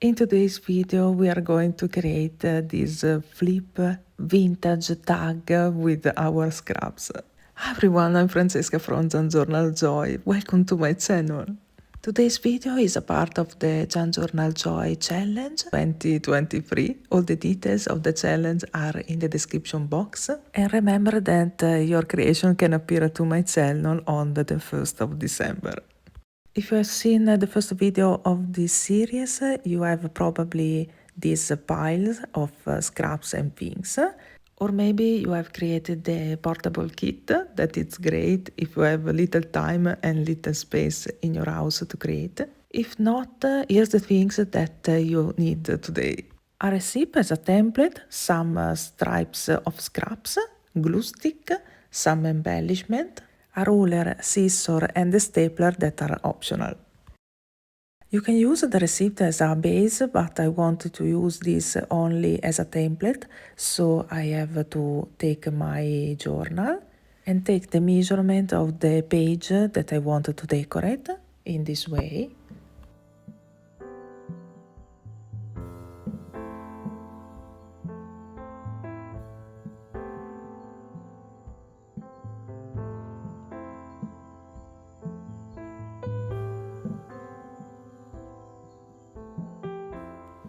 In today's video we are going to create this flip vintage tag with our scraps. Hi everyone, I'm Francesca from Journal Joy. Welcome to my channel. Today's video is a part of the Journal Joy Challenge 2023. All the details of the challenge are in the description box. And remember that your creation can appear to my channel on the 1st of December. If you have seen the first video of this series, you have probably these piles of scraps and things. Or maybe you have created the portable kit, that it's great if you have little time and little space in your house to create. If not, here's the things that you need today. A recipe as a template, some stripes of scraps, glue stick, some embellishment, a ruler, scissor and a stapler that are optional. You can use the receipt as a base, but I wanted to use this only as a template, so I have to take my journal and take the measurement of the page that I want to decorate in this way.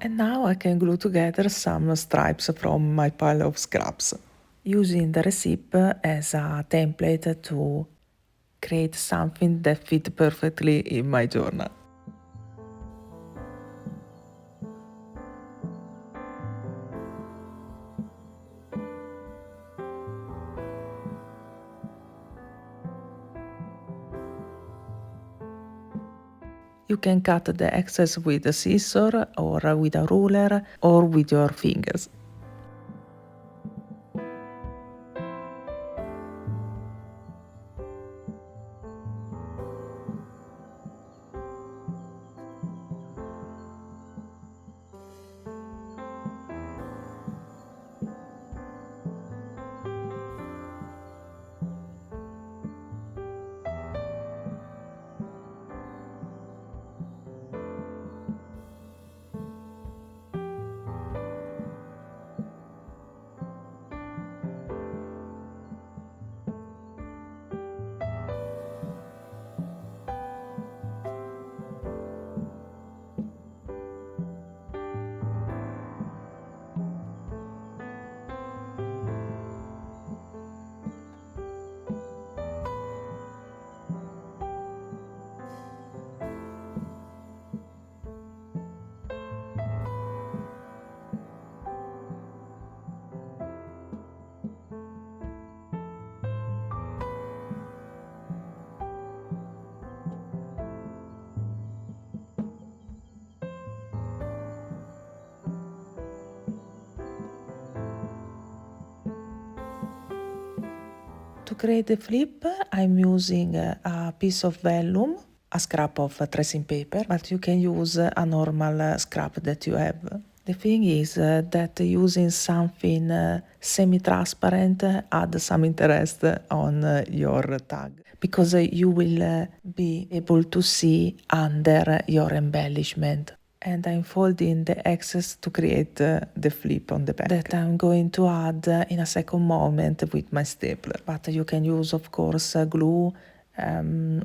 And now I can glue together some stripes from my pile of scraps, using the receipt as a template to create something that fit perfectly in my journal. You can cut the excess with a scissor or with a ruler or with your fingers. To create the flip, I'm using a piece of vellum, a scrap of tracing paper, but you can use a normal scrap that you have. The thing is that using something semi-transparent adds some interest on your tag, because you will be able to see under your embellishment. And I'm folding the excess to create the flip on the back that I'm going to add in a second moment with my stapler. But you can use, of course, glue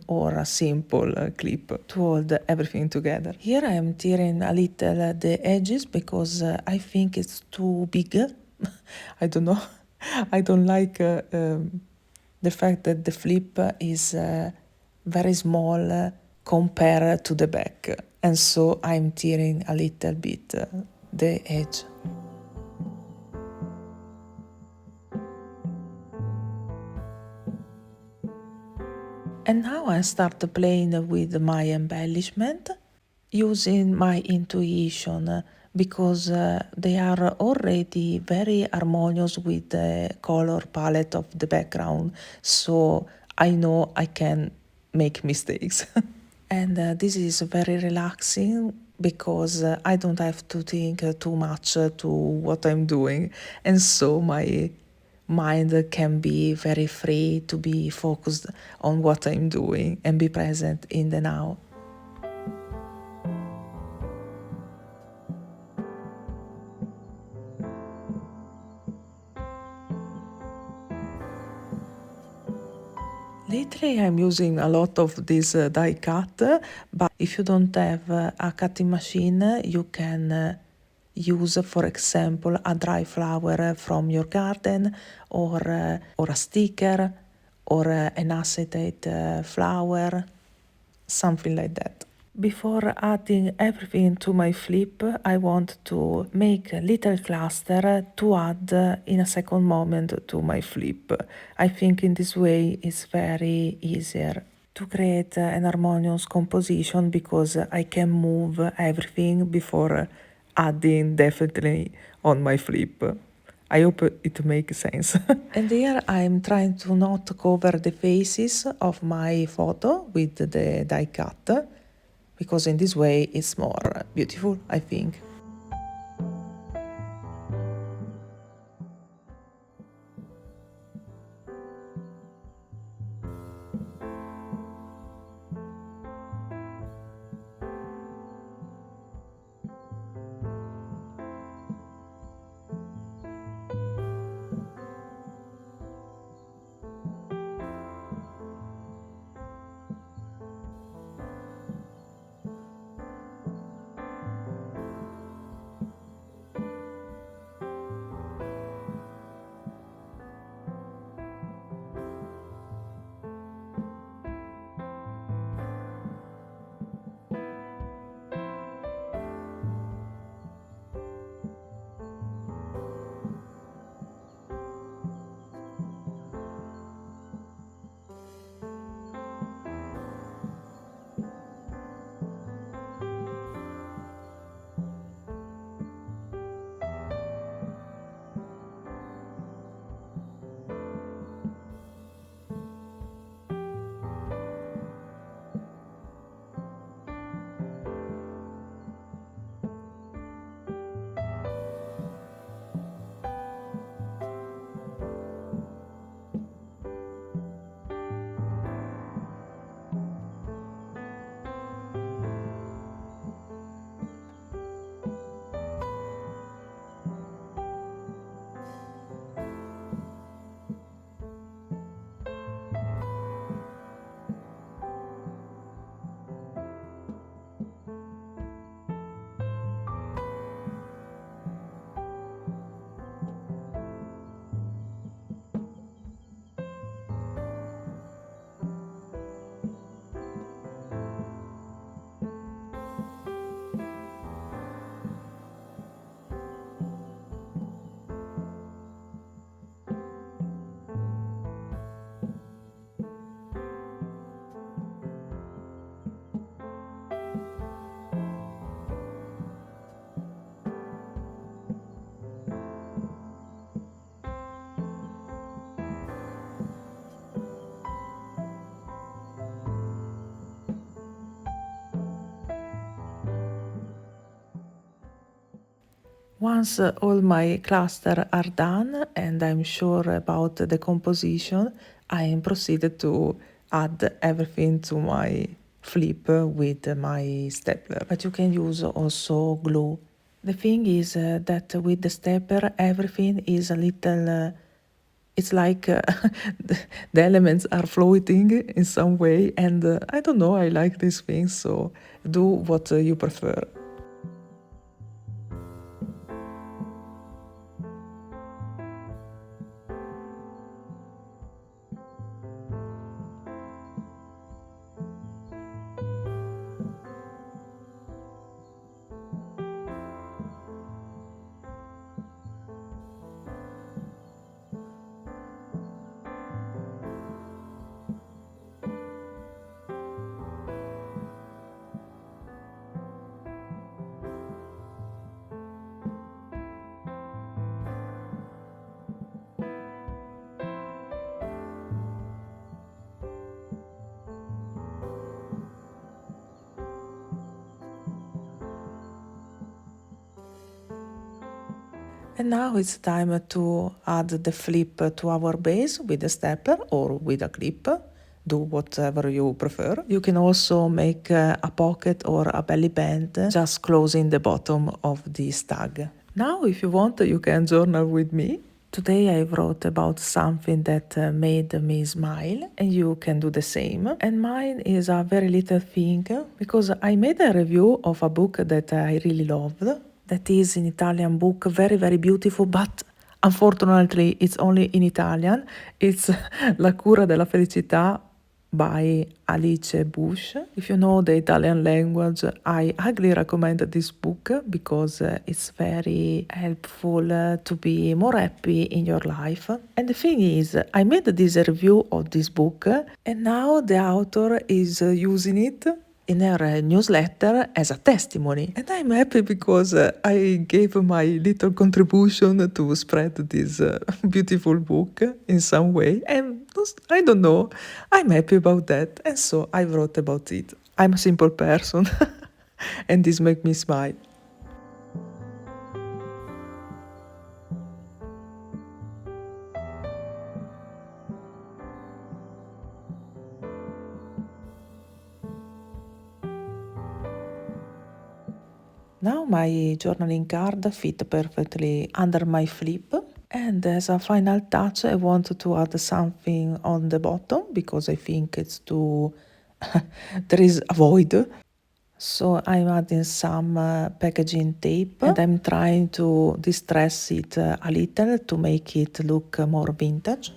or a simple clip to hold everything together. Here I am tearing a little the edges because I think it's too big. I don't know. I don't like the fact that the flip is very small compared to the back, and so I'm tearing a little bit the edge. And now I start playing with my embellishment, using my intuition, because they are already very harmonious with the color palette of the background, so I know I can make mistakes. And this is very relaxing because I don't have to think too much to what I'm doing, and so my mind can be very free to be focused on what I'm doing and be present in the now. Lately I'm using a lot of this die cut, but if you don't have a cutting machine, you can use, for example, a dry flower from your garden, or a sticker, or an acetate flower, something like that. Before adding everything to my flip, I want to make a little cluster to add in a second moment to my flip. I think in this way it's very easier to create an harmonious composition because I can move everything before adding definitely on my flip. I hope it makes sense. And here I'm trying to not cover the faces of my photo with the die cut, because in this way it's more beautiful, I think. Once all my clusters are done and I'm sure about the composition, I am proceeded to add everything to my flip with my stapler. But you can use also glue. The thing is that with the stapler everything is a little it's like the elements are floating in some way, and I don't know, I like these things, so do what you prefer. And now it's time to add the flip to our base with a stapler or with a clip. Do whatever you prefer. You can also make a pocket or a belly band just closing the bottom of this tag. Now if you want you can journal with me. Today I wrote about something that made me smile, and you can do the same. And mine is a very little thing because I made a review of a book that I really loved. That is an Italian book, very, very beautiful, but unfortunately it's only in Italian. It's La cura della felicità by Alice Bush. If you know the Italian language, I highly recommend this book because it's very helpful to be more happy in your life. And the thing is, I made this review of this book, and now the author is using it in her newsletter as a testimony. And I'm happy because I gave my little contribution to spread this beautiful book in some way. And I don't know, I'm happy about that. And so I wrote about it. I'm a simple person, and this makes me smile. Now my journaling card fit perfectly under my flip. And as a final touch, I want to add something on the bottom because I think it's too, there is a void. So I'm adding some packaging tape, and I'm trying to distress it a little to make it look more vintage.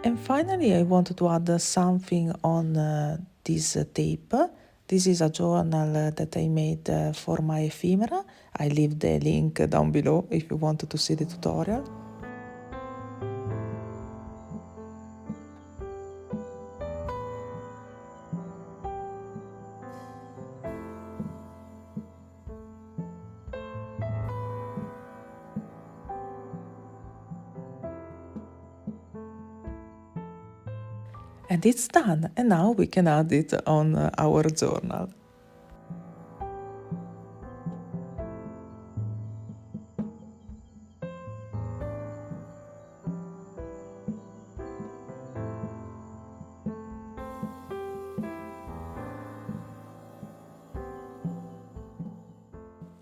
And finally, I wanted to add something on this tape. This is a journal that I made for my ephemera. I leave the link down below if you wanted to see the tutorial. And it's done, and now we can add it on our journal.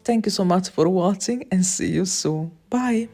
Thank you so much for watching, and see you soon. Bye!